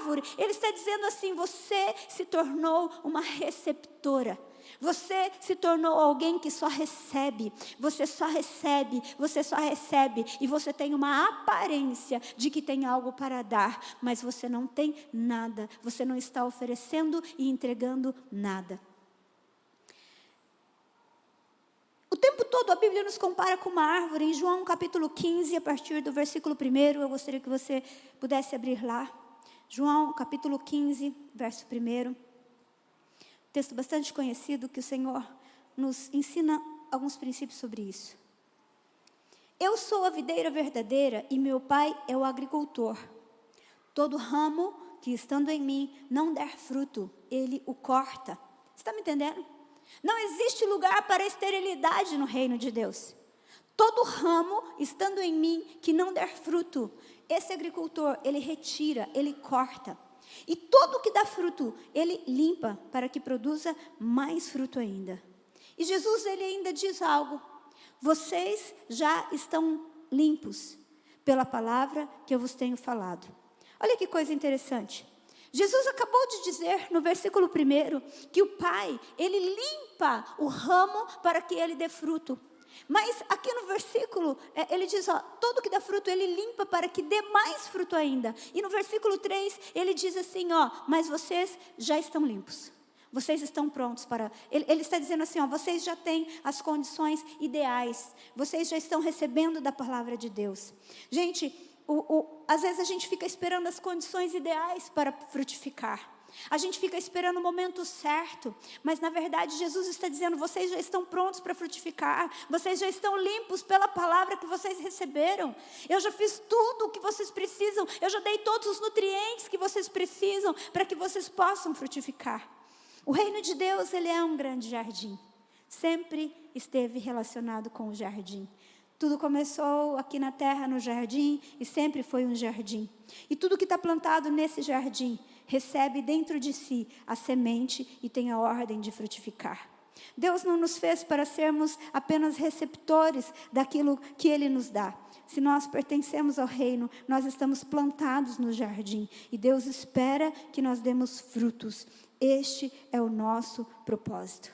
árvore, ele está dizendo assim: você se tornou uma receptora. Você se tornou alguém que só recebe, você só recebe, e você tem uma aparência de que tem algo para dar, mas você não tem nada, você não está oferecendo e entregando nada. O tempo todo a Bíblia nos compara com uma árvore. Em João capítulo 15, a partir do versículo 1, eu gostaria que você pudesse abrir lá. João capítulo 15, verso 1. Texto bastante conhecido que o Senhor nos ensina alguns princípios sobre isso. Eu sou a videira verdadeira e meu pai é o agricultor. Todo ramo que estando em mim não der fruto, ele o corta. Você está me entendendo? Não existe lugar para esterilidade no reino de Deus. Todo ramo estando em mim que não der fruto, esse agricultor, ele retira, ele corta. E todo que dá fruto, ele limpa para que produza mais fruto ainda. E Jesus, ele ainda diz algo: vocês já estão limpos pela palavra que eu vos tenho falado. Olha que coisa interessante. Jesus acabou de dizer no versículo 1 que o Pai, ele limpa o ramo para que ele dê fruto. Mas aqui no versículo, ele diz, todo que dá fruto, ele limpa para que dê mais fruto ainda. E no versículo 3, ele diz assim, mas vocês já estão limpos. Vocês estão prontos para... Ele está dizendo assim, vocês já têm as condições ideais. Vocês já estão recebendo da palavra de Deus. Gente, às vezes a gente fica esperando as condições ideais para frutificar. A gente fica esperando o momento certo, mas na verdade Jesus está dizendo, vocês já estão prontos para frutificar, vocês já estão limpos pela palavra que vocês receberam. Eu já fiz tudo o que vocês precisam, eu já dei todos os nutrientes que vocês precisam para que vocês possam frutificar. O reino de Deus, ele é um grande jardim, sempre esteve relacionado com o jardim. Tudo começou aqui na terra, no jardim, e sempre foi um jardim. E tudo que está plantado nesse jardim recebe dentro de si a semente e tem a ordem de frutificar. Deus não nos fez para sermos apenas receptores daquilo que Ele nos dá. Se nós pertencemos ao reino, nós estamos plantados no jardim. E Deus espera que nós demos frutos. Este é o nosso propósito.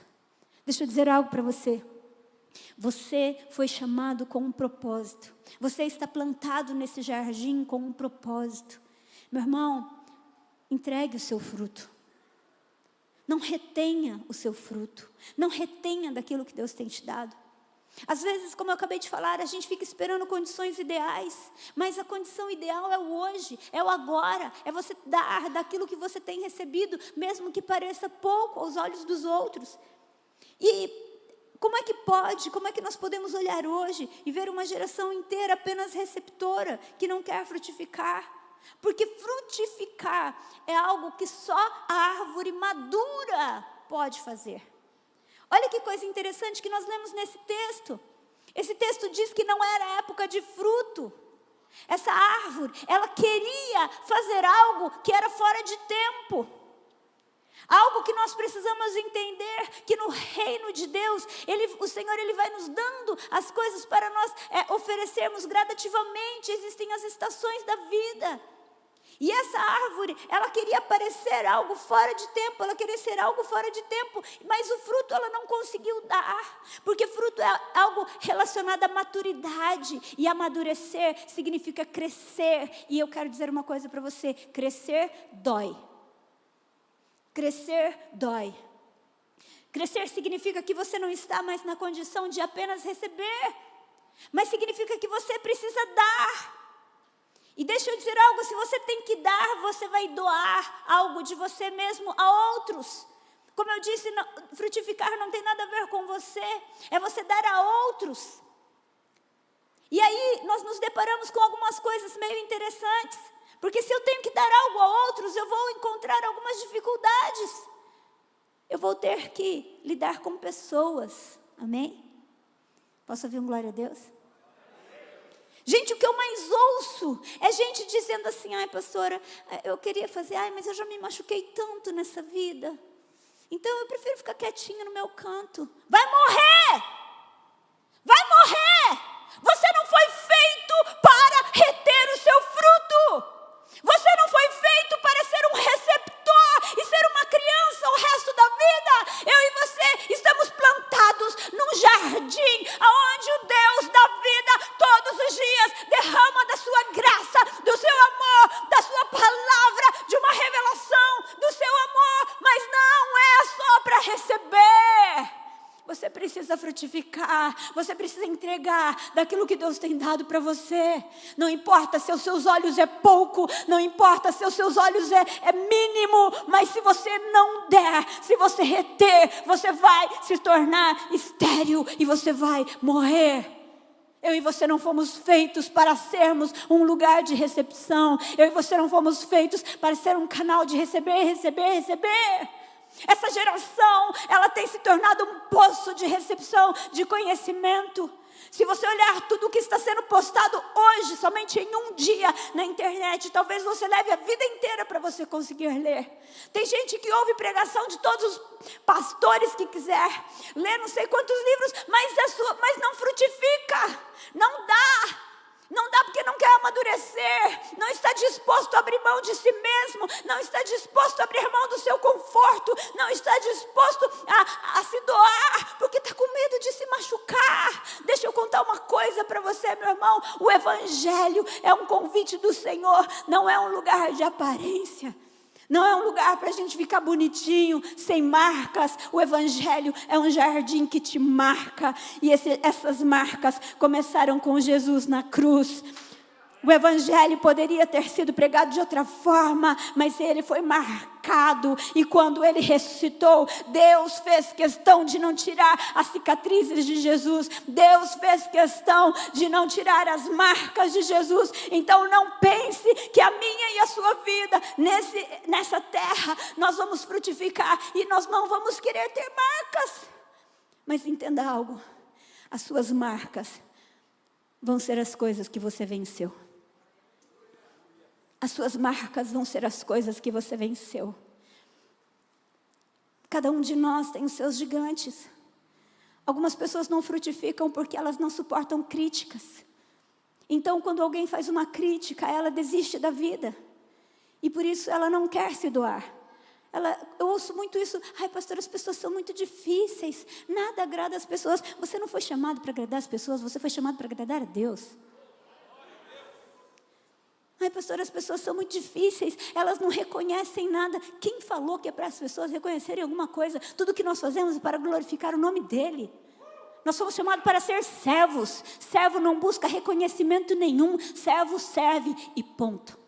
Deixa eu dizer algo para você. Você foi chamado com um propósito. Você está plantado nesse jardim com um propósito. Meu irmão, entregue o seu fruto. Não retenha o seu fruto. Não retenha daquilo que Deus tem te dado. Às vezes, como eu acabei de falar, a gente fica esperando condições ideais. Mas a condição ideal é o hoje, é o agora. É você dar daquilo que você tem recebido, mesmo que pareça pouco aos olhos dos outros. E como é que pode, como é que nós podemos olhar hoje e ver uma geração inteira apenas receptora, que não quer frutificar? Porque frutificar é algo que só a árvore madura pode fazer. Olha que coisa interessante que nós lemos nesse texto. Esse texto diz que não era época de fruto. Essa árvore, ela queria fazer algo que era fora de tempo. Algo que nós precisamos entender, que no reino de Deus, o Senhor ele vai nos dando as coisas para nós oferecermos gradativamente. Existem as estações da vida. E essa árvore, ela queria parecer algo fora de tempo, ela queria ser algo fora de tempo, mas o fruto ela não conseguiu dar, porque fruto é algo relacionado à maturidade, e amadurecer significa crescer. E eu quero dizer uma coisa para você, crescer dói. Crescer dói. Crescer significa que você não está mais na condição de apenas receber, mas significa que você precisa dar. E deixa eu dizer algo, se você tem que dar, você vai doar algo de você mesmo a outros. Como eu disse, frutificar não tem nada a ver com você, é você dar a outros. E aí nós nos deparamos com algumas coisas meio interessantes. Porque se eu tenho que dar algo a outros, eu vou encontrar algumas dificuldades. Eu vou ter que lidar com pessoas. Amém? Posso ouvir um glória a Deus? Gente, o que eu mais ouço é gente dizendo assim, ai pastora, eu queria fazer, mas eu já me machuquei tanto nessa vida. Então eu prefiro ficar quietinha no meu canto. Vai morrer! Vai morrer! Você não foi feito para reter o seu fruto. Você não foi feito para ser frutificar. Você precisa entregar daquilo que Deus tem dado para você. Não importa se os seus olhos é pouco, não importa se os seus olhos é mínimo, mas se você não der, se você reter, você vai se tornar estéril e você vai morrer. Eu e você não fomos feitos para sermos um lugar de recepção. Eu e você não fomos feitos para ser um canal de receber. Essa geração, ela tem se tornado um poço de recepção, de conhecimento. Se você olhar tudo o que está sendo postado hoje, somente em um dia na internet, talvez você leve a vida inteira para você conseguir ler. Tem gente que ouve pregação de todos os pastores que quiser, lê não sei quantos livros, mas não frutifica, não dá porque não quer amadurecer, não está disposto a abrir mão de si mesmo, não está disposto a abrir mão do seu conforto, não está disposto a se doar, porque está com medo de se machucar. Deixa eu contar uma coisa para você, meu irmão, o evangelho é um convite do Senhor, não é um lugar de aparência. Não é um lugar para a gente ficar bonitinho, sem marcas. O evangelho é um jardim que te marca. E essas marcas começaram com Jesus na cruz. O evangelho poderia ter sido pregado de outra forma, mas ele foi marcado. E quando ele ressuscitou, Deus fez questão de não tirar as cicatrizes de Jesus. Deus fez questão de não tirar as marcas de Jesus. Então não pense que a minha e a sua vida nessa terra nós vamos frutificar e nós não vamos querer ter marcas. Mas entenda algo, as suas marcas vão ser as coisas que você venceu. As suas marcas vão ser as coisas que você venceu. Cada um de nós tem os seus gigantes. Algumas pessoas não frutificam porque elas não suportam críticas. Então, quando alguém faz uma crítica, ela desiste da vida. E por isso ela não quer se doar. Eu ouço muito isso. Ai, pastor, as pessoas são muito difíceis. Nada agrada as pessoas. Você não foi chamado para agradar as pessoas, você foi chamado para agradar a Deus. Ai, pastor, as pessoas são muito difíceis, elas não reconhecem nada. Quem falou que é para as pessoas reconhecerem alguma coisa? Tudo que nós fazemos é para glorificar o nome dEle. Nós somos chamados para ser servos. Servo não busca reconhecimento nenhum, servo serve e ponto.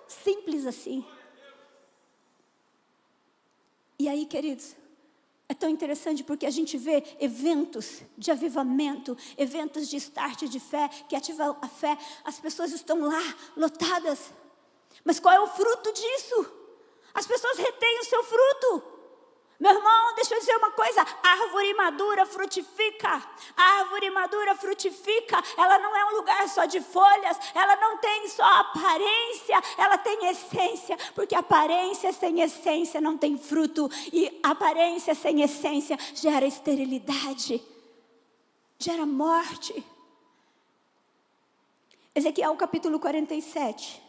Simples assim. E aí, queridos, é tão interessante porque a gente vê eventos de avivamento, eventos de start de fé, que ativam a fé. As pessoas estão lá, lotadas. Mas qual é o fruto disso? As pessoas retêm o seu fruto. Meu irmão, deixa eu dizer uma coisa. Árvore madura frutifica. Árvore madura frutifica. Ela não é um lugar só de folhas. Ela não tem só aparência. Ela tem essência. Porque aparência sem essência não tem fruto. E aparência sem essência gera esterilidade. Gera morte. Ezequiel capítulo 47.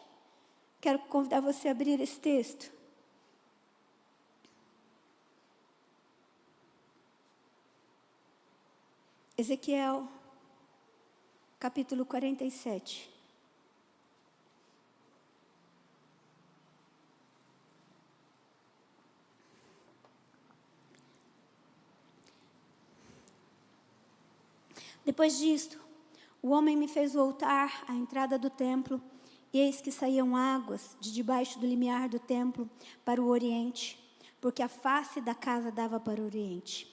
Quero convidar você a abrir esse texto. Ezequiel, capítulo 47. Depois disto, o homem me fez voltar à entrada do templo, e eis que saíam águas de debaixo do limiar do templo para o oriente, porque a face da casa dava para o oriente.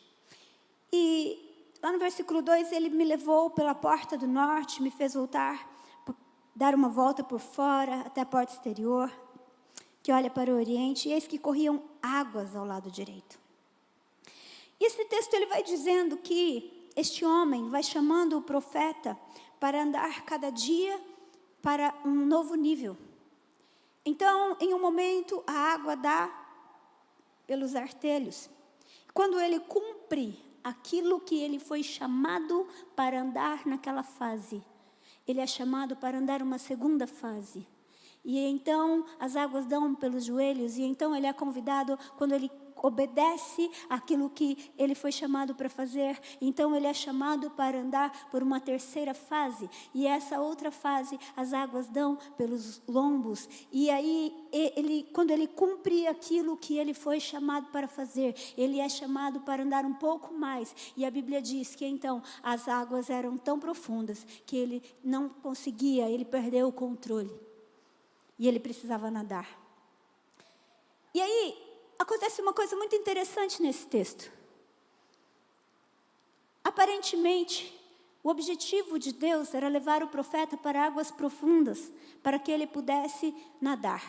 E lá no versículo 2, ele me levou pela porta do norte, me fez voltar, dar uma volta por fora, até a porta exterior, que olha para o oriente, e eis que corriam águas ao lado direito. E esse texto ele vai dizendo que este homem vai chamando o profeta para andar cada dia para um novo nível. Então, em um momento, a água dá pelos artelhos. Quando ele cumpre aquilo que ele foi chamado para andar naquela fase, ele é chamado para andar uma segunda fase. E então as águas dão pelos joelhos, e então ele é convidado, quando ele obedece aquilo que ele foi chamado para fazer, então ele é chamado para andar por uma terceira fase, e essa outra fase, as águas dão pelos lombos, e aí quando ele cumpre aquilo que ele foi chamado para fazer, ele é chamado para andar um pouco mais, e a Bíblia diz que então as águas eram tão profundas, que ele não conseguia, ele perdeu o controle, e ele precisava nadar. E aí, acontece uma coisa muito interessante nesse texto. Aparentemente, o objetivo de Deus era levar o profeta para águas profundas, para que ele pudesse nadar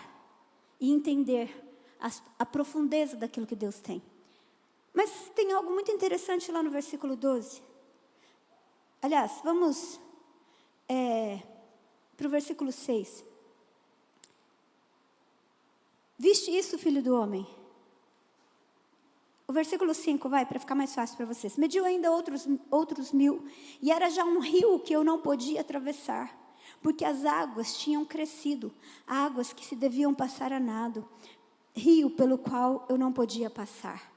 e entender a profundeza daquilo que Deus tem. Mas tem algo muito interessante lá no versículo 12. Aliás, vamos para o versículo 6. Viste isso, filho do homem? O versículo 5, vai, para ficar mais fácil para vocês. Mediu ainda outros 1.000, e era já um rio que eu não podia atravessar, porque as águas tinham crescido, águas que se deviam passar a nado, rio pelo qual eu não podia passar.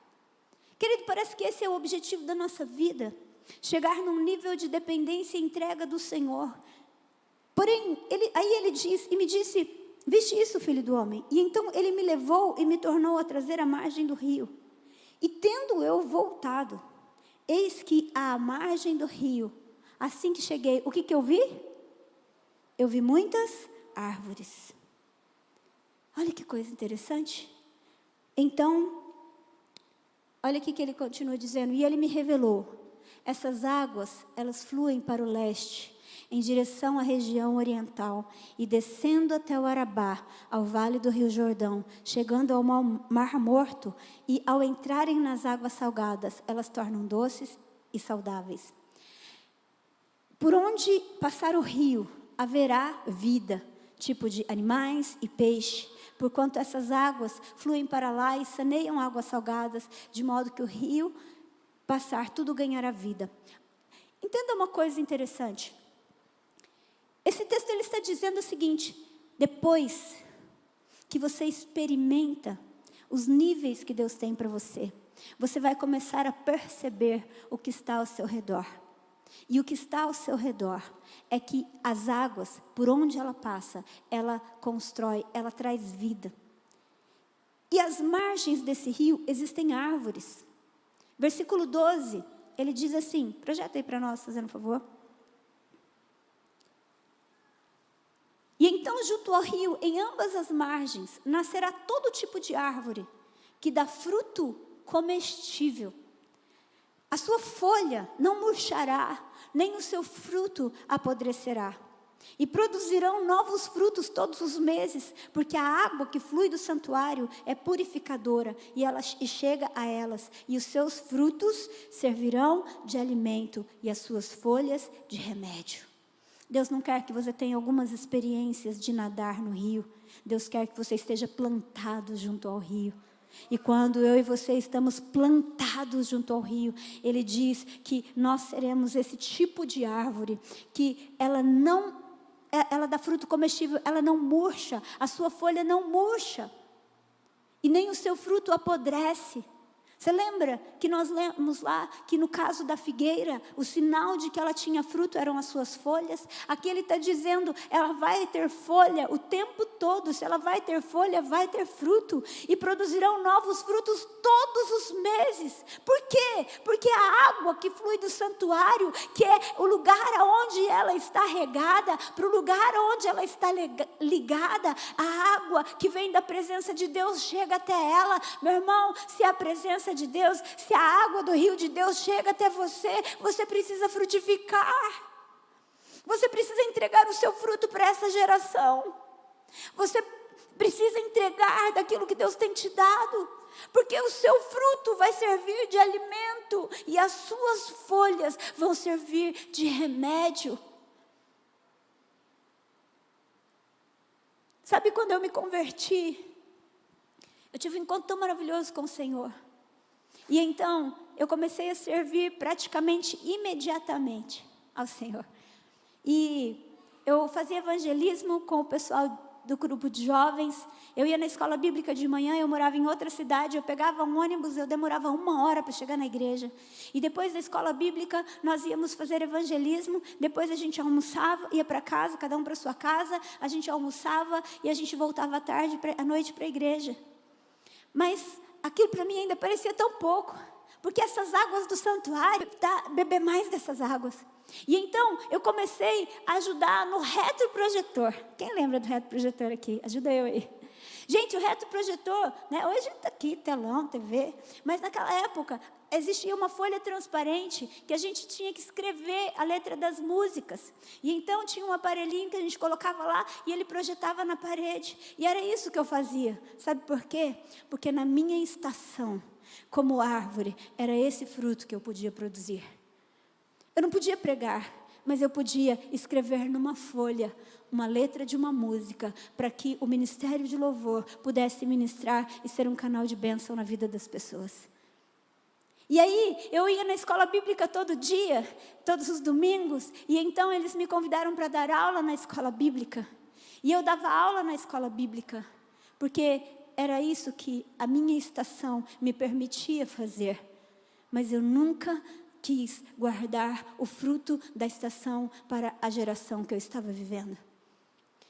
Querido, parece que esse é o objetivo da nossa vida, chegar num nível de dependência e entrega do Senhor. Porém, aí ele diz, e me disse, viste isso, filho do homem? E então ele me levou e me tornou a trazer à margem do rio. E tendo eu voltado, eis que à margem do rio, assim que cheguei, o que eu vi? Eu vi muitas árvores. Olha que coisa interessante. Então, olha aqui que ele continua dizendo, e ele me revelou, essas águas, elas fluem para o leste, em direção à região oriental, e descendo até o Arabá, ao vale do rio Jordão, chegando ao mar morto, e ao entrarem nas águas salgadas, elas tornam doces e saudáveis. Por onde passar o rio, haverá vida, tipo de animais e peixe, porquanto essas águas fluem para lá e saneiam águas salgadas, de modo que o rio passar, tudo ganhará vida. Entenda uma coisa interessante. Esse texto ele está dizendo o seguinte: depois que você experimenta os níveis que Deus tem para você, você vai começar a perceber o que está ao seu redor. E o que está ao seu redor é que as águas, por onde ela passa, ela constrói, ela traz vida. E às margens desse rio existem árvores. Versículo 12, ele diz assim, projeta aí para nós, fazendo um favor. E então, junto ao rio, em ambas as margens, nascerá todo tipo de árvore, que dá fruto comestível. A sua folha não murchará, nem o seu fruto apodrecerá. E produzirão novos frutos todos os meses, porque a água que flui do santuário é purificadora, e chega a elas, e os seus frutos servirão de alimento, e as suas folhas de remédio. Deus não quer que você tenha algumas experiências de nadar no rio. Deus quer que você esteja plantado junto ao rio. E quando eu e você estamos plantados junto ao rio, Ele diz que nós seremos esse tipo de árvore, que ela dá fruto comestível, ela não murcha, a sua folha não murcha, e nem o seu fruto apodrece. Você lembra que nós lemos lá, que no caso da figueira, o sinal de que ela tinha fruto eram as suas folhas? Aqui ele está dizendo, ela vai ter folha o tempo todo. Se ela vai ter folha, vai ter fruto. E produzirão novos frutos todos os meses. Por quê? Porque a água que flui do santuário, que é o lugar onde ela está regada, para o lugar onde ela está ligada, a água que vem da presença de Deus chega até ela. Meu irmão, se a presença de Deus, se a água do rio de Deus chega até você, você precisa frutificar. Você precisa entregar o seu fruto para essa geração. Você precisa entregar daquilo que Deus tem te dado, porque o seu fruto vai servir de alimento e as suas folhas vão servir de remédio. Sabe quando eu me converti? Eu tive um encontro tão maravilhoso com o Senhor. E então, eu comecei a servir praticamente imediatamente ao Senhor. E eu fazia evangelismo com o pessoal do grupo de jovens. Eu ia na escola bíblica de manhã, eu morava em outra cidade, eu pegava um ônibus, eu demorava 1 hora para chegar na igreja. E depois da escola bíblica, nós íamos fazer evangelismo, depois a gente almoçava, ia para casa, cada um para sua casa, a gente almoçava e a gente voltava à noite para a igreja. Mas aquilo para mim ainda parecia tão pouco, porque essas águas do santuário, beber mais dessas águas. E então, eu comecei a ajudar no retroprojetor. Quem lembra do retroprojetor aqui? Ajuda eu aí. Gente, o retroprojetor, né? Hoje está aqui, telão, TV. Mas naquela época, existia uma folha transparente que a gente tinha que escrever a letra das músicas. E então, tinha um aparelhinho que a gente colocava lá e ele projetava na parede. E era isso que eu fazia. Sabe por quê? Porque na minha estação, como árvore, era esse fruto que eu podia produzir. Eu não podia pregar, mas eu podia escrever numa folha uma letra de uma música para que o ministério de louvor pudesse ministrar e ser um canal de bênção na vida das pessoas. E aí, eu ia na escola bíblica todo dia, todos os domingos, e então eles me convidaram para dar aula na escola bíblica. E eu dava aula na escola bíblica, porque era isso que a minha estação me permitia fazer. Mas eu nunca quis guardar o fruto da estação para a geração que eu estava vivendo.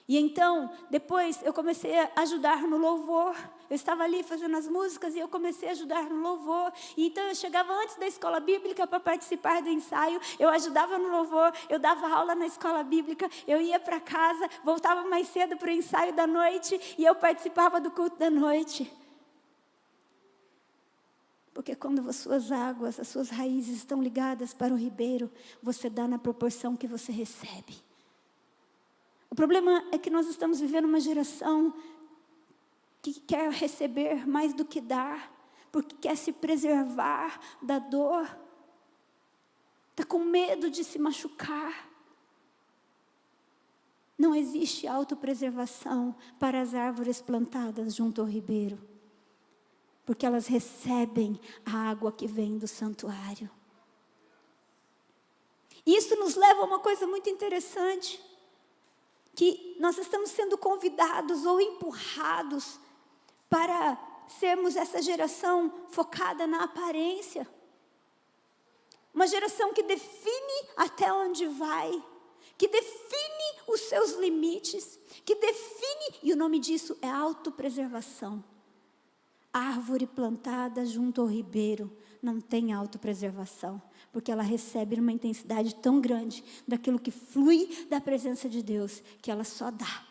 E então, depois eu comecei a ajudar no louvor. Eu estava ali fazendo as músicas e eu comecei a ajudar no louvor. E então eu chegava antes da escola bíblica para participar do ensaio. Eu ajudava no louvor, eu dava aula na escola bíblica. Eu ia para casa, voltava mais cedo para o ensaio da noite e eu participava do culto da noite. Porque quando as suas águas, as suas raízes estão ligadas para o ribeiro, você dá na proporção que você recebe. O problema é que nós estamos vivendo uma geração que quer receber mais do que dar, porque quer se preservar da dor, está com medo de se machucar. Não existe autopreservação para as árvores plantadas junto ao ribeiro, porque elas recebem a água que vem do santuário. Isso nos leva a uma coisa muito interessante, que nós estamos sendo convidados ou empurrados para sermos essa geração focada na aparência. Uma geração que define até onde vai, que define os seus limites, que define, e o nome disso é autopreservação. Árvore plantada junto ao ribeiro não tem autopreservação, porque ela recebe uma intensidade tão grande daquilo que flui da presença de Deus, que ela só dá.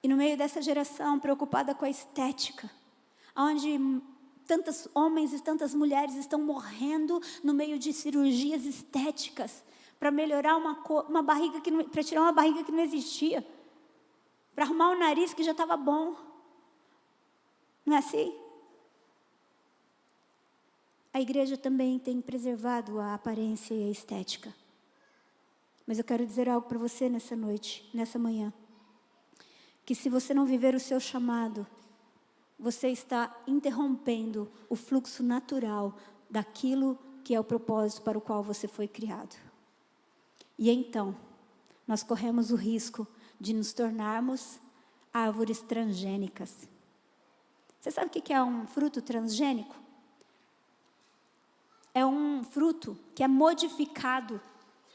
E no meio dessa geração preocupada com a estética, onde tantos homens e tantas mulheres estão morrendo no meio de cirurgias estéticas, para melhorar uma barriga, para tirar uma barriga que não existia, para arrumar o nariz que já estava bom. Não é assim? A igreja também tem preservado a aparência e a estética. Mas eu quero dizer algo para você nessa noite, nessa manhã. Que se você não viver o seu chamado, você está interrompendo o fluxo natural daquilo que é o propósito para o qual você foi criado. E então, nós corremos o risco de nos tornarmos árvores transgênicas. Você sabe o que é um fruto transgênico? É um fruto que é modificado.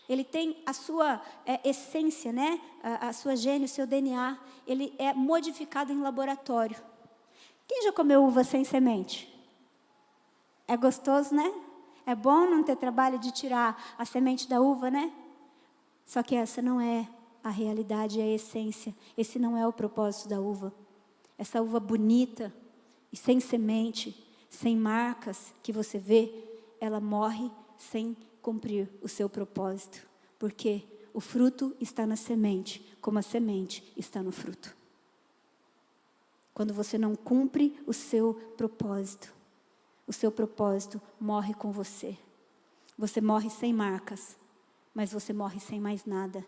Ele tem a sua essência, né? A sua gênese, o seu DNA. Ele é modificado em laboratório. Quem já comeu uva sem semente? É gostoso, né? É bom não ter trabalho de tirar a semente da uva, né? Só que essa não é a realidade, é a essência. Esse não é o propósito da uva. Essa uva bonita e sem semente, sem marcas que você vê, ela morre sem cumprir o seu propósito. Porque o fruto está na semente, como a semente está no fruto. Quando você não cumpre o seu propósito morre com você. Você morre sem marcas, mas você morre sem mais nada.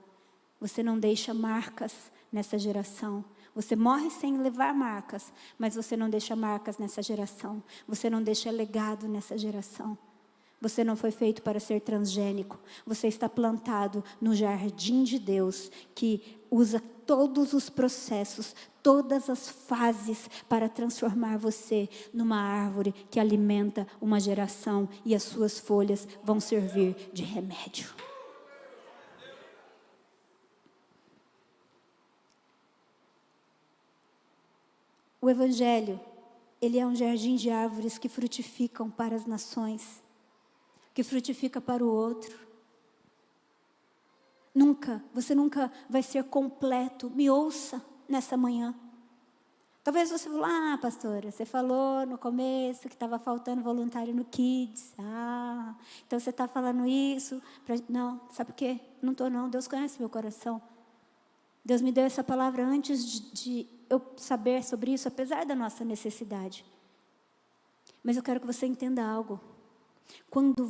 Você não deixa marcas nessa geração. Você morre sem levar marcas, mas você não deixa marcas nessa geração. Você não deixa legado nessa geração. Você não foi feito para ser transgênico. Você está plantado no jardim de Deus, que usa todos os processos, todas as fases para transformar você numa árvore que alimenta uma geração, e as suas folhas vão servir de remédio. O Evangelho, ele é um jardim de árvores que frutificam para as nações, que frutifica para o outro. Você nunca vai ser completo. Me ouça nessa manhã. Talvez você falou, pastora, você falou no começo que estava faltando voluntário no Kids. Então você está falando isso. Não, sabe por quê? Não estou não, Deus conhece meu coração. Deus me deu essa palavra antes de eu saber sobre isso, apesar da nossa necessidade. Mas eu quero que você entenda algo. Quando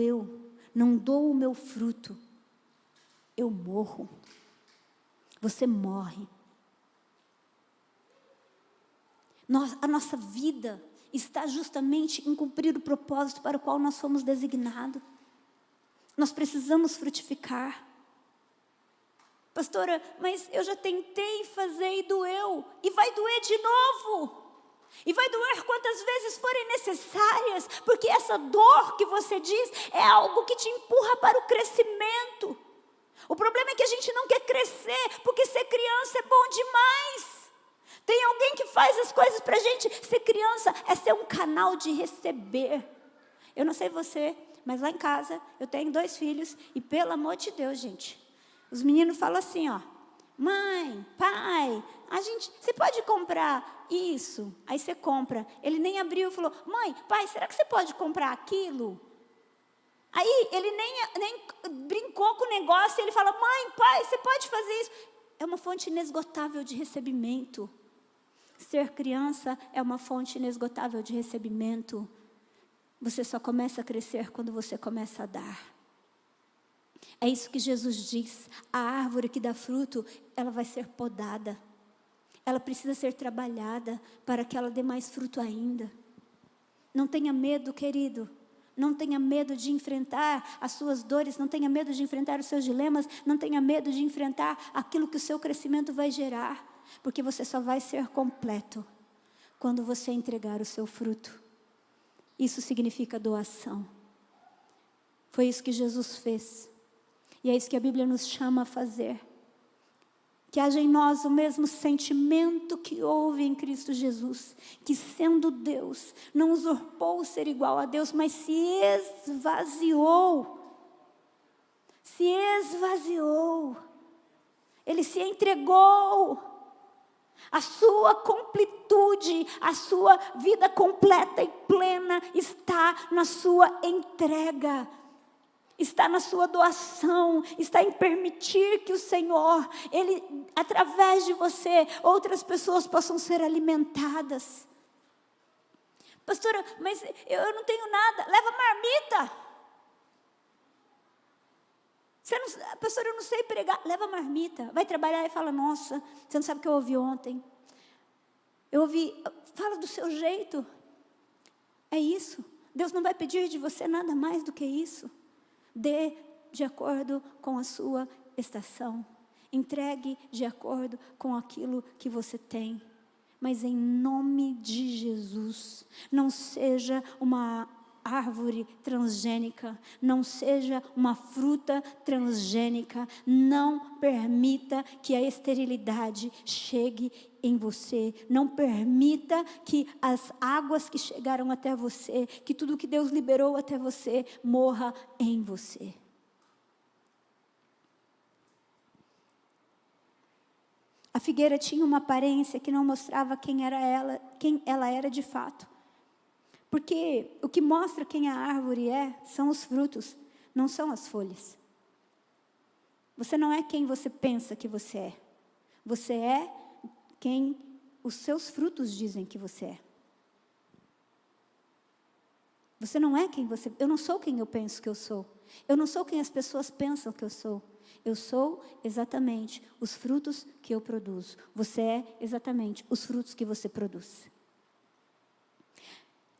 eu não dou o meu fruto, eu morro. Você morre. A nossa vida está justamente em cumprir o propósito para o qual nós fomos designados. Nós precisamos frutificar. Pastora, mas eu já tentei fazer e doeu. E vai doer de novo. E vai doer quantas vezes forem necessárias. Porque essa dor que você diz é algo que te empurra para o crescimento. O problema é que a gente não quer crescer, porque ser criança é bom demais. Tem alguém que faz as coisas para a gente. Ser criança é ser um canal de receber. Eu não sei você, mas lá em casa eu tenho 2 filhos. E pelo amor de Deus, gente, os meninos falam assim, mãe, pai, você pode comprar isso? Aí você compra. Ele nem abriu e falou, mãe, pai, será que você pode comprar aquilo? Aí ele nem brincou com o negócio, ele fala, mãe, pai, você pode fazer isso? É uma fonte inesgotável de recebimento. Ser criança é uma fonte inesgotável de recebimento. Você só começa a crescer quando você começa a dar. É isso que Jesus diz. A árvore que dá fruto, ela vai ser podada. Ela precisa ser trabalhada para que ela dê mais fruto ainda. Não tenha medo, querido. Não tenha medo de enfrentar as suas dores. Não tenha medo de enfrentar os seus dilemas. Não tenha medo de enfrentar aquilo que o seu crescimento vai gerar. Porque você só vai ser completo quando você entregar o seu fruto. Isso significa doação. Foi isso que Jesus fez. E é isso que a Bíblia nos chama a fazer. Que haja em nós o mesmo sentimento que houve em Cristo Jesus. Que sendo Deus, não usurpou o ser igual a Deus, mas se esvaziou. Se esvaziou. Ele se entregou. A sua completude, a sua vida completa e plena está na sua entrega. Está na sua doação, está em permitir que o Senhor, Ele, através de você, outras pessoas possam ser alimentadas. Pastora, mas eu não tenho nada, leva marmita. Pastora, eu não sei pregar, leva marmita. Vai trabalhar e fala, nossa, você não sabe o que eu ouvi ontem. Fala do seu jeito. É isso, Deus não vai pedir de você nada mais do que isso. Dê de acordo com a sua estação. Entregue de acordo com aquilo que você tem. Mas em nome de Jesus, não seja uma árvore transgênica, não seja uma fruta transgênica, não permita que a esterilidade chegue em você, não permita que as águas que chegaram até você, que tudo que Deus liberou até você, morra em você. A figueira tinha uma aparência que não mostrava quem ela era de fato. Porque o que mostra quem a árvore são os frutos, não são as folhas. Você não é quem você pensa que você é. Você é quem os seus frutos dizem que você é. Você não é quem você... Eu não sou quem eu penso que eu sou. Eu não sou quem as pessoas pensam que eu sou. Eu sou exatamente os frutos que eu produzo. Você é exatamente os frutos que você produz.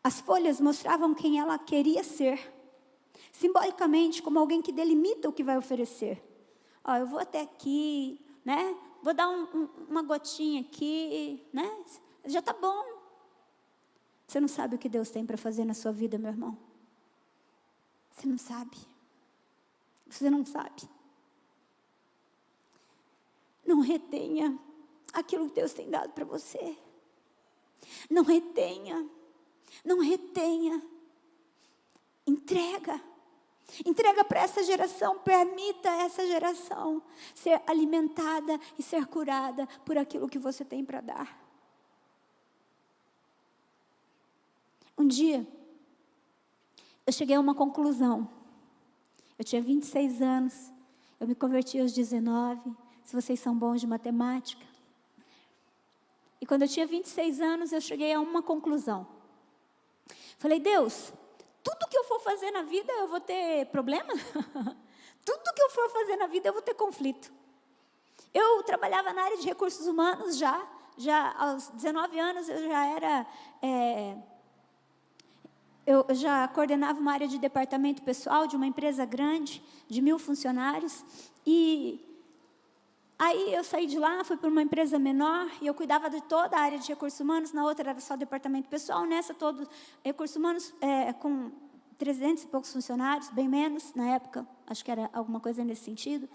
As folhas mostravam quem ela queria ser, simbolicamente como alguém que delimita o que vai oferecer. Ó, eu vou até aqui, né? Vou dar uma gotinha aqui, né? Já está bom. Você não sabe o que Deus tem para fazer na sua vida, meu irmão. Você não sabe. Você não sabe. Não retenha aquilo que Deus tem dado para você. Não retenha. Não retenha. Entrega. Entrega para essa geração. Permita essa geração ser alimentada e ser curada por aquilo que você tem para dar. Um dia, eu cheguei a uma conclusão. Eu tinha 26 anos. Eu me converti aos 19. Se vocês são bons de matemática. E quando eu tinha 26 anos, eu cheguei a uma conclusão. Falei, Deus, tudo que eu for fazer na vida, eu vou ter problema? Tudo que eu for fazer na vida, eu vou ter conflito. Eu trabalhava na área de recursos humanos já aos 19 anos, eu já era... Eu já coordenava uma área de departamento pessoal de uma empresa grande, de 1000 funcionários. E aí eu saí de lá, fui para uma empresa menor, e eu cuidava de toda a área de recursos humanos. Na outra era só departamento pessoal, nessa todo recursos humanos com 300 e poucos funcionários, bem menos na época, acho que era alguma coisa nesse sentido.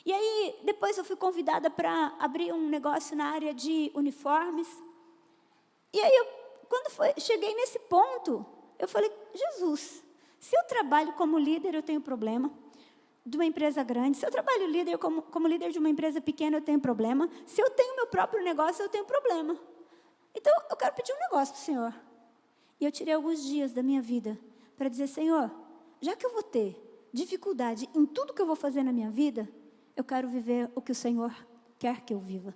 E aí depois eu fui convidada para abrir um negócio na área de uniformes. E aí quando cheguei nesse ponto, eu falei, Jesus, se eu trabalho como líder, eu tenho problema de uma empresa grande. Se eu trabalho como líder de uma empresa pequena, eu tenho problema. Se eu tenho meu próprio negócio, eu tenho problema. Então, eu quero pedir um negócio para o Senhor. E eu tirei alguns dias da minha vida para dizer, Senhor, já que eu vou ter dificuldade em tudo que eu vou fazer na minha vida, eu quero viver o que o Senhor quer que eu viva.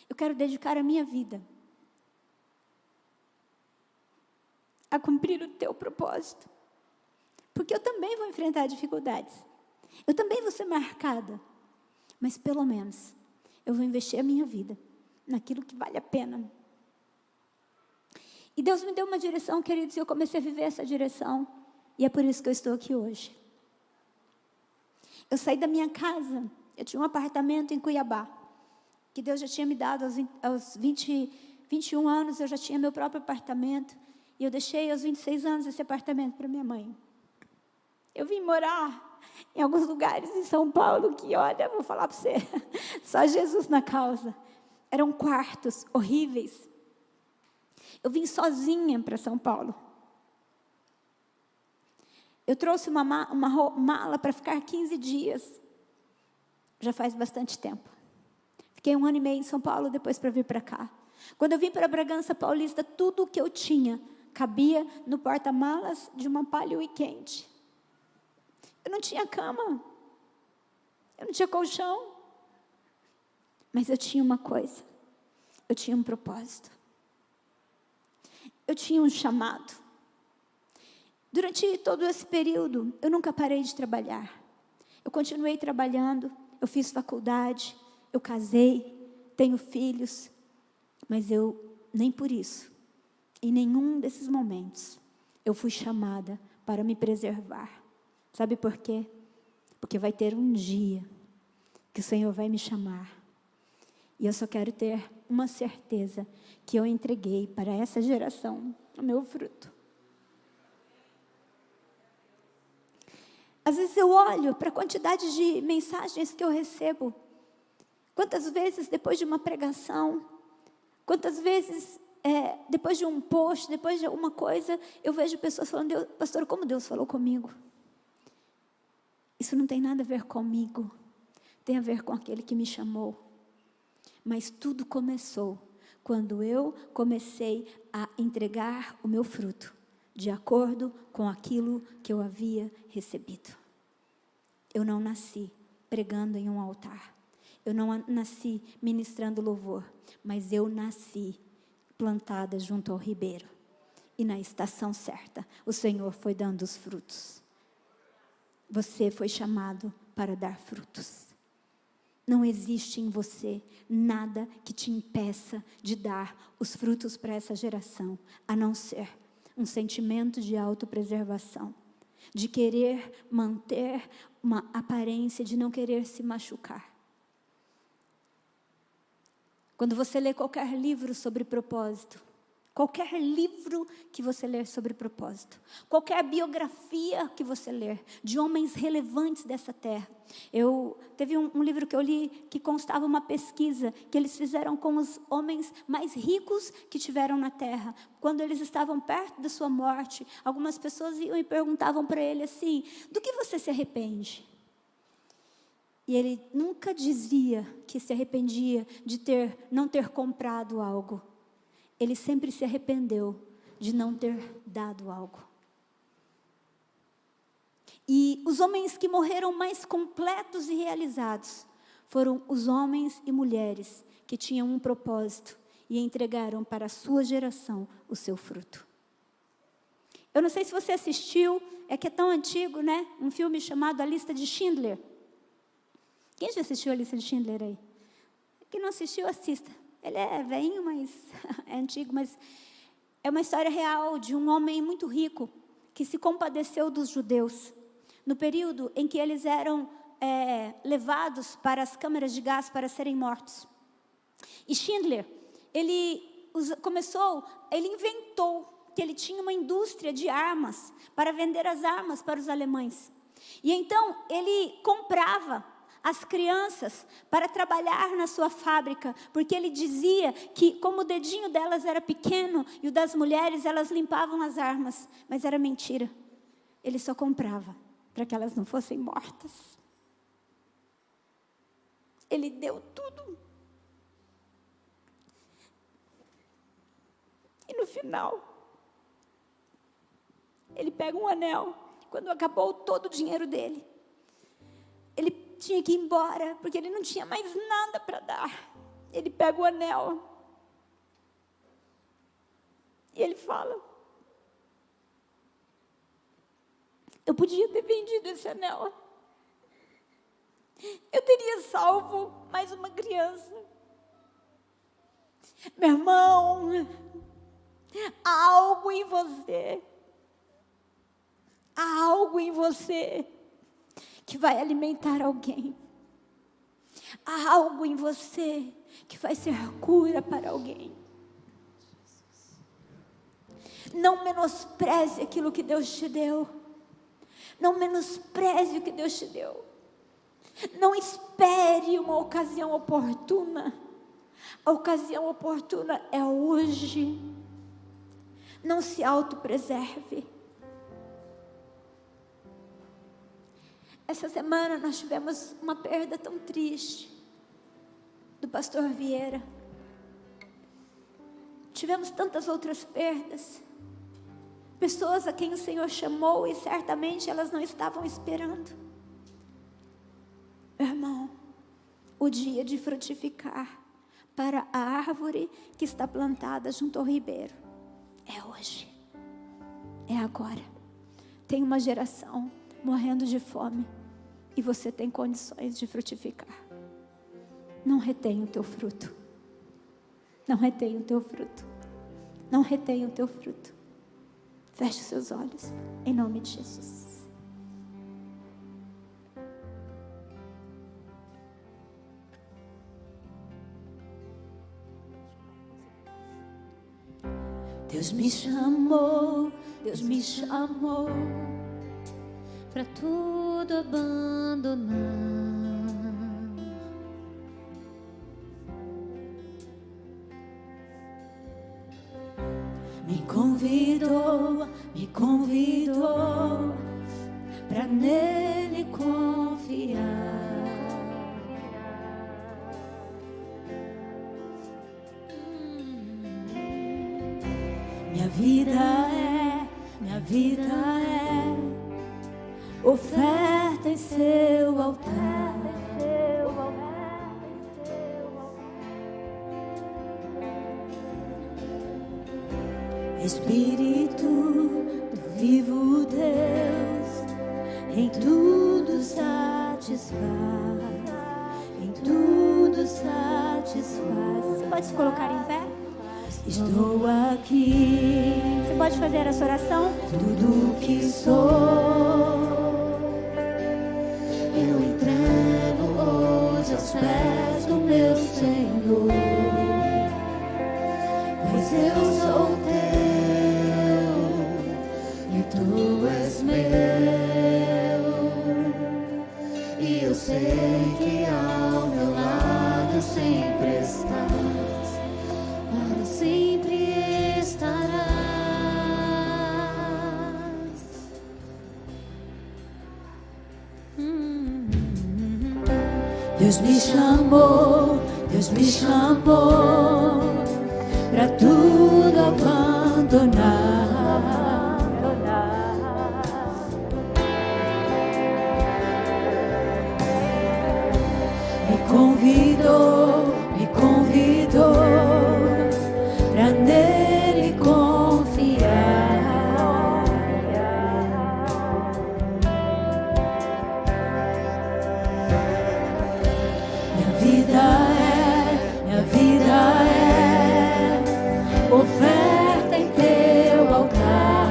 Eu quero dedicar a minha vida a cumprir o teu propósito. Porque eu também vou enfrentar dificuldades. Eu também vou ser marcada. Mas pelo menos, eu vou investir a minha vida naquilo que vale a pena. E Deus me deu uma direção, queridos, e eu comecei a viver essa direção. E é por isso que eu estou aqui hoje. Eu saí da minha casa, eu tinha um apartamento em Cuiabá, que Deus já tinha me dado aos 21 anos, eu já tinha meu próprio apartamento. E eu deixei aos 26 anos esse apartamento para minha mãe. Eu vim morar em alguns lugares em São Paulo que, olha, vou falar para você, só Jesus na causa. Eram quartos horríveis. Eu vim sozinha para São Paulo. Eu trouxe uma mala para ficar 15 dias. Já faz bastante tempo. Fiquei 1 ano e meio em São Paulo, depois para vir para cá. Quando eu vim para Bragança Paulista, tudo o que eu tinha cabia no porta-malas de uma Palio Weekend. Eu não tinha cama. Eu não tinha colchão. Mas eu tinha uma coisa. Eu tinha um propósito. Eu tinha um chamado. Durante todo esse período, eu nunca parei de trabalhar. Eu continuei trabalhando, eu fiz faculdade, eu casei, tenho filhos. Mas eu, nem por isso, em nenhum desses momentos, eu fui chamada para me preservar. Sabe por quê? Porque vai ter um dia que o Senhor vai me chamar. E eu só quero ter uma certeza, que eu entreguei para essa geração o meu fruto. Às vezes eu olho para a quantidade de mensagens que eu recebo. Quantas vezes depois de uma pregação, quantas vezes depois de um post, depois de alguma coisa, eu vejo pessoas falando, pastor, como Deus falou comigo? Isso não tem nada a ver comigo, tem a ver com aquele que me chamou. Mas tudo começou quando eu comecei a entregar o meu fruto, de acordo com aquilo que eu havia recebido. Eu não nasci pregando em um altar, eu não nasci ministrando louvor, mas eu nasci plantada junto ao ribeiro. E na estação certa, o Senhor foi dando os frutos. Você foi chamado para dar frutos. Não existe em você nada que te impeça de dar os frutos para essa geração, a não ser um sentimento de autopreservação, de querer manter uma aparência, de não querer se machucar. Quando você lê qualquer livro sobre propósito, qualquer livro que você ler sobre propósito, qualquer biografia que você ler, de homens relevantes dessa terra. Teve um livro que eu li que constava uma pesquisa que eles fizeram com os homens mais ricos que tiveram na terra. Quando eles estavam perto da sua morte, algumas pessoas iam e perguntavam para ele assim: do que você se arrepende? E ele nunca dizia que se arrependia de não ter comprado algo. Ele sempre se arrependeu de não ter dado algo. E os homens que morreram mais completos e realizados foram os homens e mulheres que tinham um propósito e entregaram para a sua geração o seu fruto. Eu não sei se você assistiu, é que é tão antigo, né? Um filme chamado A Lista de Schindler. Quem já assistiu A Lista de Schindler aí? Quem não assistiu, assista. Ele é velhinho, mas é antigo, mas é uma história real de um homem muito rico que se compadeceu dos judeus no período em que eles eram levados para as câmaras de gás para serem mortos. E Schindler, ele inventou que ele tinha uma indústria de armas para vender as armas para os alemães. E então ele comprava as crianças para trabalhar na sua fábrica, porque ele dizia que como o dedinho delas era pequeno e o das mulheres, elas limpavam as armas, mas era mentira. Ele só comprava para que elas não fossem mortas. Ele deu tudo. E no final, ele pega um anel, quando acabou todo o dinheiro dele. Ele tinha que ir embora, porque ele não tinha mais nada para dar. Ele pega o anel. E ele fala: eu podia ter vendido esse anel. Eu teria salvo mais uma criança. Meu irmão, há algo em você. Há algo em você que vai alimentar alguém. Há algo em você que vai ser cura para alguém. Não menospreze aquilo que Deus te deu. Não menospreze o que Deus te deu. Não espere uma ocasião oportuna. A ocasião oportuna é hoje. Não se autopreserve. Essa semana nós tivemos uma perda tão triste do pastor Vieira. Tivemos tantas outras perdas. Pessoas a quem o Senhor chamou e certamente elas não estavam esperando. Meu irmão, o dia de frutificar para a árvore que está plantada junto ao ribeiro é hoje. É agora. Tem uma geração morrendo de fome. E você tem condições de frutificar. Não retenha o teu fruto. Não retenha o teu fruto. Não retenha o teu fruto. Feche os seus olhos, em nome de Jesus. Deus me chamou para tudo abandonar. Me convidou para nele confiar. Minha vida é oferta em seu altar. Espírito do vivo Deus, em tudo satisfaz, em tudo satisfaz. Você pode se colocar em pé? estou aqui. Você pode fazer essa oração? Tudo que sou, eu entrego hoje aos pés do meu Senhor, pois eu sou teu e tu és meu, e eu sei que ao meu lado sempre estás, para sempre estarás. Deus me chamou pra tudo abandonar. Me convidou pra nele confiar. Minha vida é oferta em teu altar.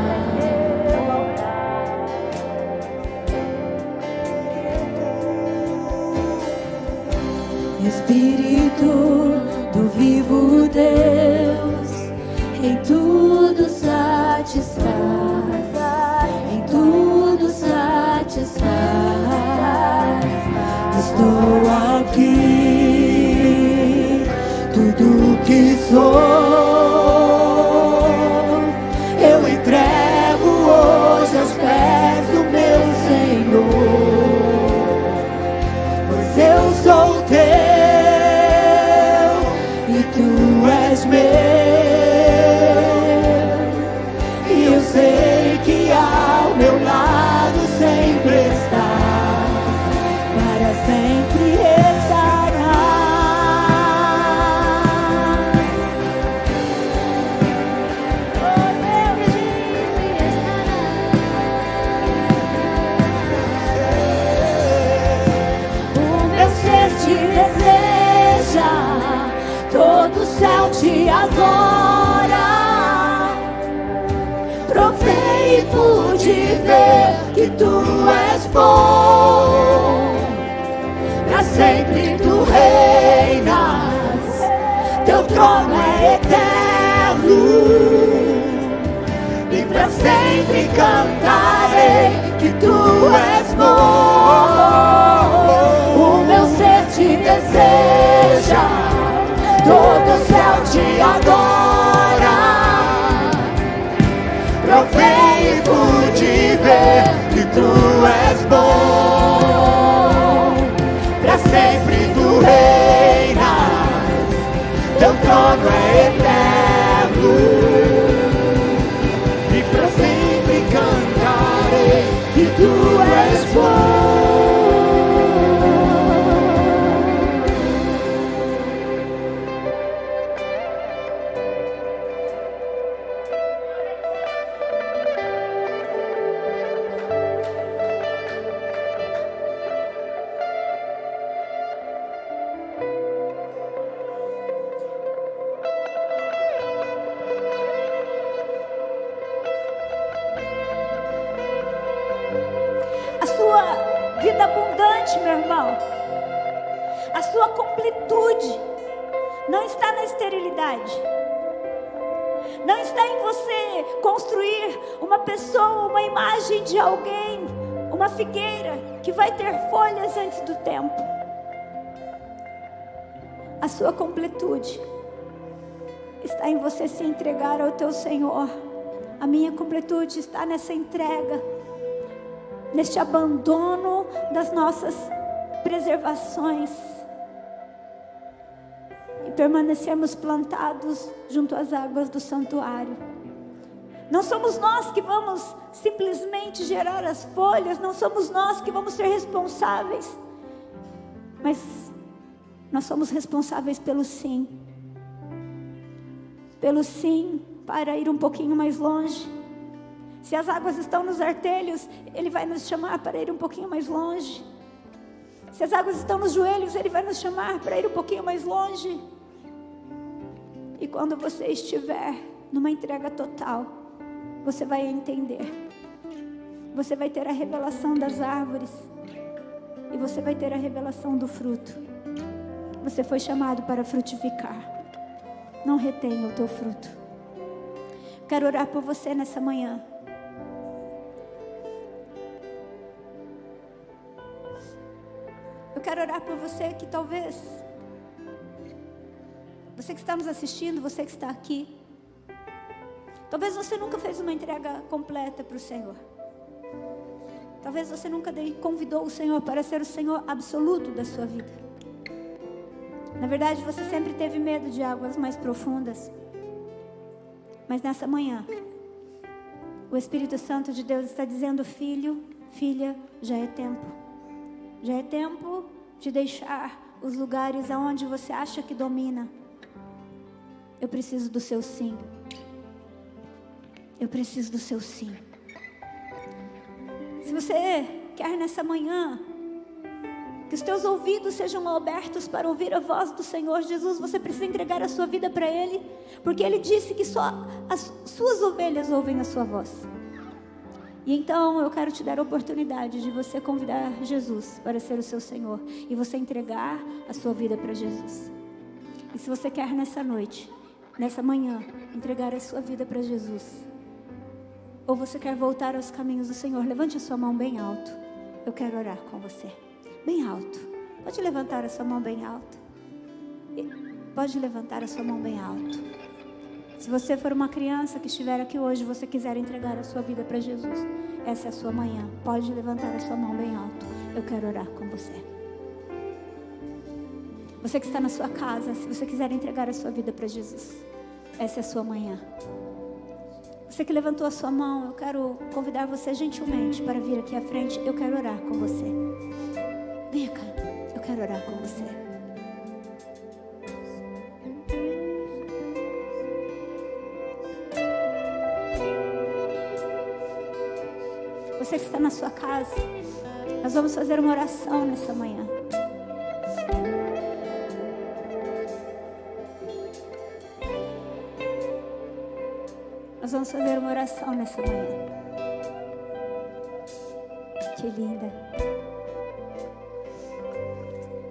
Espírito do vivo Deus, em tudo satisfaz, em tudo satisfaz. Estou aqui, tudo que sou, eu entrego hoje aos pés do meu Senhor, pois eu sou teu e tu és meu, e eu sei que ao meu lado sempre estás, para sempre estarás. Oh, meu sempre estarás. O meu ser te deseja, todo o céu te adora. Provei e pude ver que tu és bom. Pra sempre tu reinas, teu trono é eterno, e pra sempre cantarei que tu és bom. O meu ser te deseja, todo o céu te adora. Provei e pude ver que tu és bom. Pra sempre tu reinas, teu trono é eterno, e pra sempre cantarei que tu és bom. A sua vida abundante, meu irmão, a sua completude não está na esterilidade, não está em você construir uma pessoa, uma imagem de alguém, uma figueira que vai ter folhas antes do tempo. A sua completude está em você se entregar ao teu Senhor. A minha completude está nessa entrega, neste abandono das nossas preservações e permanecermos plantados junto às águas do santuário. Não somos nós que vamos simplesmente gerar as folhas, não somos nós que vamos ser responsáveis, mas nós somos responsáveis pelo sim para ir um pouquinho mais longe. Se as águas estão nos artelhos, Ele vai nos chamar para ir um pouquinho mais longe. Se as águas estão nos joelhos, Ele vai nos chamar para ir um pouquinho mais longe. E E quando você estiver numa entrega total, você vai entender. Você vai ter a revelação das árvores. E você vai ter a revelação do fruto. Você foi chamado para frutificar. Não retenha o teu fruto. Quero orar por você nessa manhã. Eu quero orar por você que talvez, você que está nos assistindo, você que está aqui, talvez você nunca fez uma entrega completa para o Senhor. Talvez você nunca convidou o Senhor para ser o Senhor absoluto da sua vida. Na verdade, você sempre teve medo de águas mais profundas. Mas nessa manhã, o Espírito Santo de Deus está dizendo: filho, filha, já é tempo. Já é tempo de deixar os lugares aonde você acha que domina. Eu preciso do seu sim. Eu preciso do seu sim. Se você quer nessa manhã que os teus ouvidos sejam abertos para ouvir a voz do Senhor Jesus, você precisa entregar a sua vida para Ele, porque Ele disse que só as suas ovelhas ouvem a sua voz. E então eu quero te dar a oportunidade de você convidar Jesus para ser o seu Senhor e você entregar a sua vida para Jesus. E se você quer nessa noite, nessa manhã, entregar a sua vida para Jesus, ou você quer voltar aos caminhos do Senhor, levante a sua mão bem alto. Eu quero orar com você. Bem alto. Pode levantar a sua mão bem alto. Pode levantar a sua mão bem alto. Se você for uma criança que estiver aqui hoje, você quiser entregar a sua vida para Jesus, essa é a sua manhã. Pode levantar a sua mão bem alto. Eu quero orar com você. Você que está na sua casa, se você quiser entregar a sua vida para Jesus, essa é a sua manhã. Você que levantou a sua mão, eu quero convidar você gentilmente para vir aqui à frente. Eu quero orar com você. Venha cá, eu quero orar com você. Você que está na sua casa, nós vamos fazer uma oração nessa manhã. Nós vamos fazer uma oração nessa manhã. Que linda.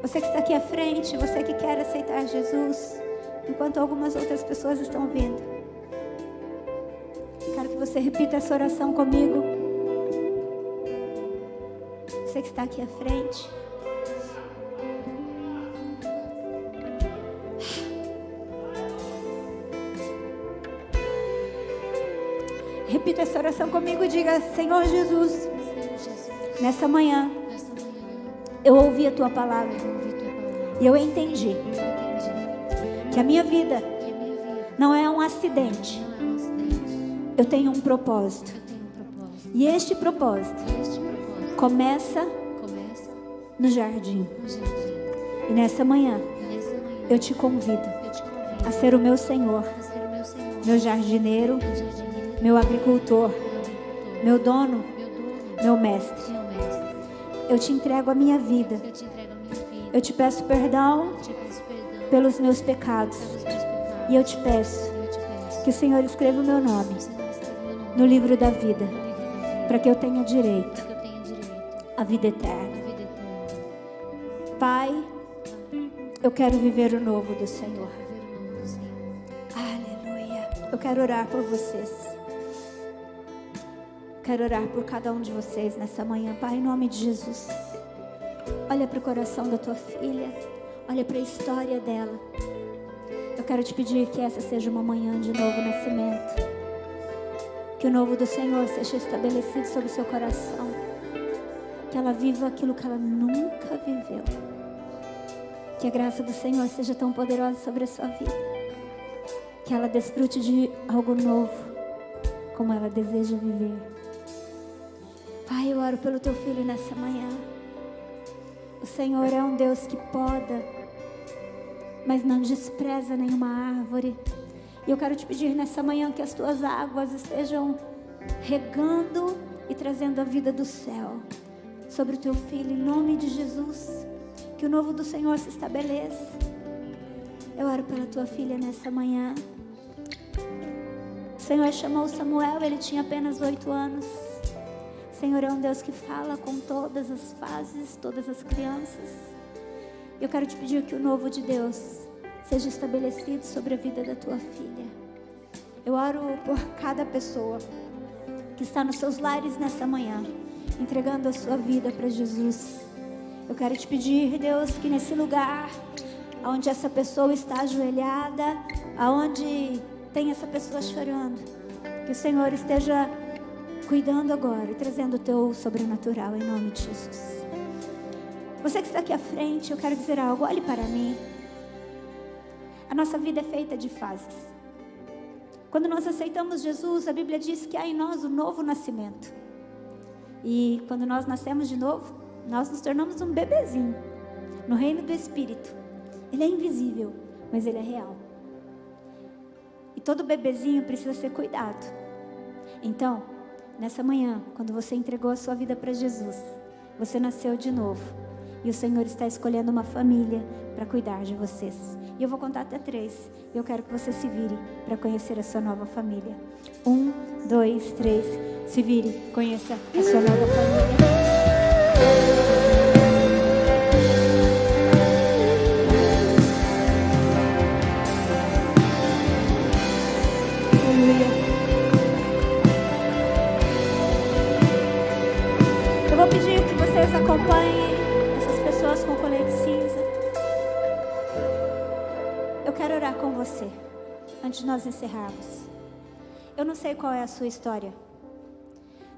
Você que está aqui à frente, você que quer aceitar Jesus, enquanto algumas outras pessoas estão vindo, quero que você repita essa oração comigo. Você que está aqui à frente. Repita essa oração comigo e diga: Senhor Jesus, nessa manhã eu ouvi a tua palavra e eu entendi que a minha vida não é um acidente. Eu tenho um propósito. E este propósito começa no jardim. E nessa manhã eu te convido a ser o meu Senhor, meu jardineiro, meu agricultor, meu dono, meu mestre. Eu te entrego a minha vida. Eu te peço perdão pelos meus pecados. E eu te peço que o Senhor escreva o meu nome no livro da vida, para que eu tenha direito à vida eterna. Pai, eu quero viver o novo do Senhor. Aleluia. Eu quero orar por vocês. Quero orar por cada um de vocês nessa manhã, Pai, em nome de Jesus. Olha para o coração da tua filha. Olha para a história dela. Eu quero te pedir que essa seja uma manhã de novo nascimento. Que o novo do Senhor seja estabelecido sobre o seu coração. Que ela viva aquilo que ela nunca viveu. Que a graça do Senhor seja tão poderosa sobre a sua vida. Que ela desfrute de algo novo, como ela deseja viver. Pai, eu oro pelo teu filho nessa manhã. O Senhor é um Deus que poda, mas não despreza nenhuma árvore. E eu quero te pedir nessa manhã que as tuas águas estejam regando e trazendo a vida do céu sobre o teu filho, em nome de Jesus. Que o novo do Senhor se estabeleça. Eu oro pela tua filha nessa manhã. O Senhor chamou Samuel, ele tinha apenas 8 anos. O Senhor é um Deus que fala com todas as fases, todas as crianças. Eu quero te pedir que o novo de Deus seja estabelecido sobre a vida da tua filha. Eu oro por cada pessoa que está nos seus lares nessa manhã, entregando a sua vida para Jesus. Eu quero te pedir, Deus, que nesse lugar onde essa pessoa está ajoelhada, aonde tem essa pessoa chorando, que o Senhor esteja cuidando agora e trazendo o teu sobrenatural em nome de Jesus. Você que está aqui à frente, eu quero dizer algo, olhe para mim. A nossa vida é feita de fases. Quando nós aceitamos Jesus, a Bíblia diz que há em nós o novo nascimento. E quando nós nascemos de novo, nós nos tornamos um bebezinho no reino do Espírito. Ele é invisível, mas ele é real. E todo bebezinho precisa ser cuidado. Então, nessa manhã, quando você entregou a sua vida para Jesus, você nasceu de novo. E o Senhor está escolhendo uma família para cuidar de vocês. E eu vou contar até 3. E eu quero que você se vire para conhecer a sua nova família. 1, 2, 3. Se vire, conheça a sua nova família. Eu vou pedir que vocês acompanhem essas pessoas com colete cinza. Eu quero orar com você antes de nós encerrarmos. Eu não sei qual é a sua história.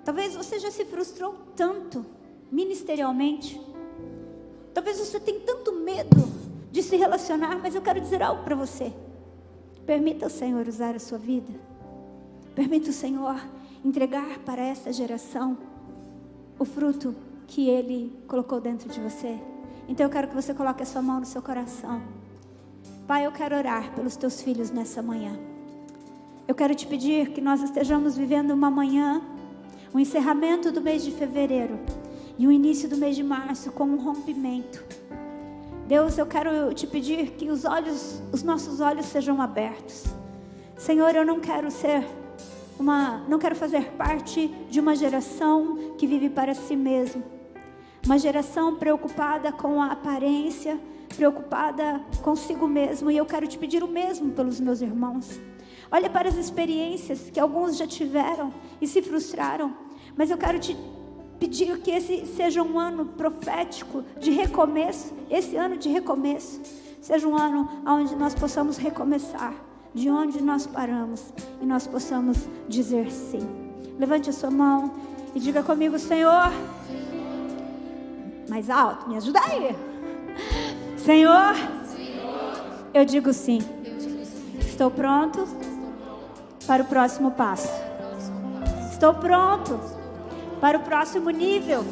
Talvez você já se frustrou tanto ministerialmente. Talvez você tenha tanto medo de se relacionar, mas eu quero dizer algo para você. Permita o Senhor usar a sua vida. Permita o Senhor entregar para essa geração o fruto que Ele colocou dentro de você. Então eu quero que você coloque a sua mão no seu coração. Pai, eu quero orar pelos teus filhos nessa manhã. Eu quero te pedir que nós estejamos vivendo uma manhã, um encerramento do mês de fevereiro e o início do mês de março com um rompimento. Deus, eu quero te pedir que os nossos olhos sejam abertos. Senhor, eu não quero fazer parte de uma geração que vive para si mesmo. Uma geração preocupada com a aparência, preocupada consigo mesmo. E eu quero te pedir o mesmo pelos meus irmãos. Olha para as experiências que alguns já tiveram e se frustraram. Mas eu quero te pedir que esse seja um ano profético de recomeço. Esse ano de recomeço seja um ano onde nós possamos recomeçar. De onde nós paramos e nós possamos dizer sim. Levante a sua mão e diga comigo: Senhor, mais alto, me ajuda aí. Senhor, eu digo sim. Estou pronto para o próximo passo. Estou pronto para o próximo nível.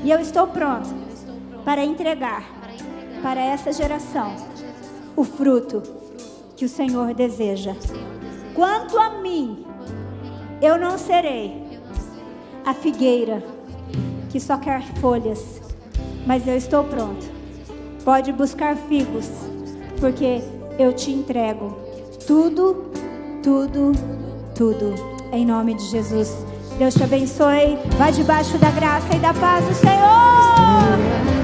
E eu estou pronto para entregar para essa geração o fruto que o Senhor deseja. Quanto a mim, eu não serei a figueira que só quer folhas, mas eu estou pronto. Pode buscar figos, porque eu te entrego tudo, tudo, tudo, em nome de Jesus. Deus te abençoe. Vai debaixo da graça e da paz do Senhor.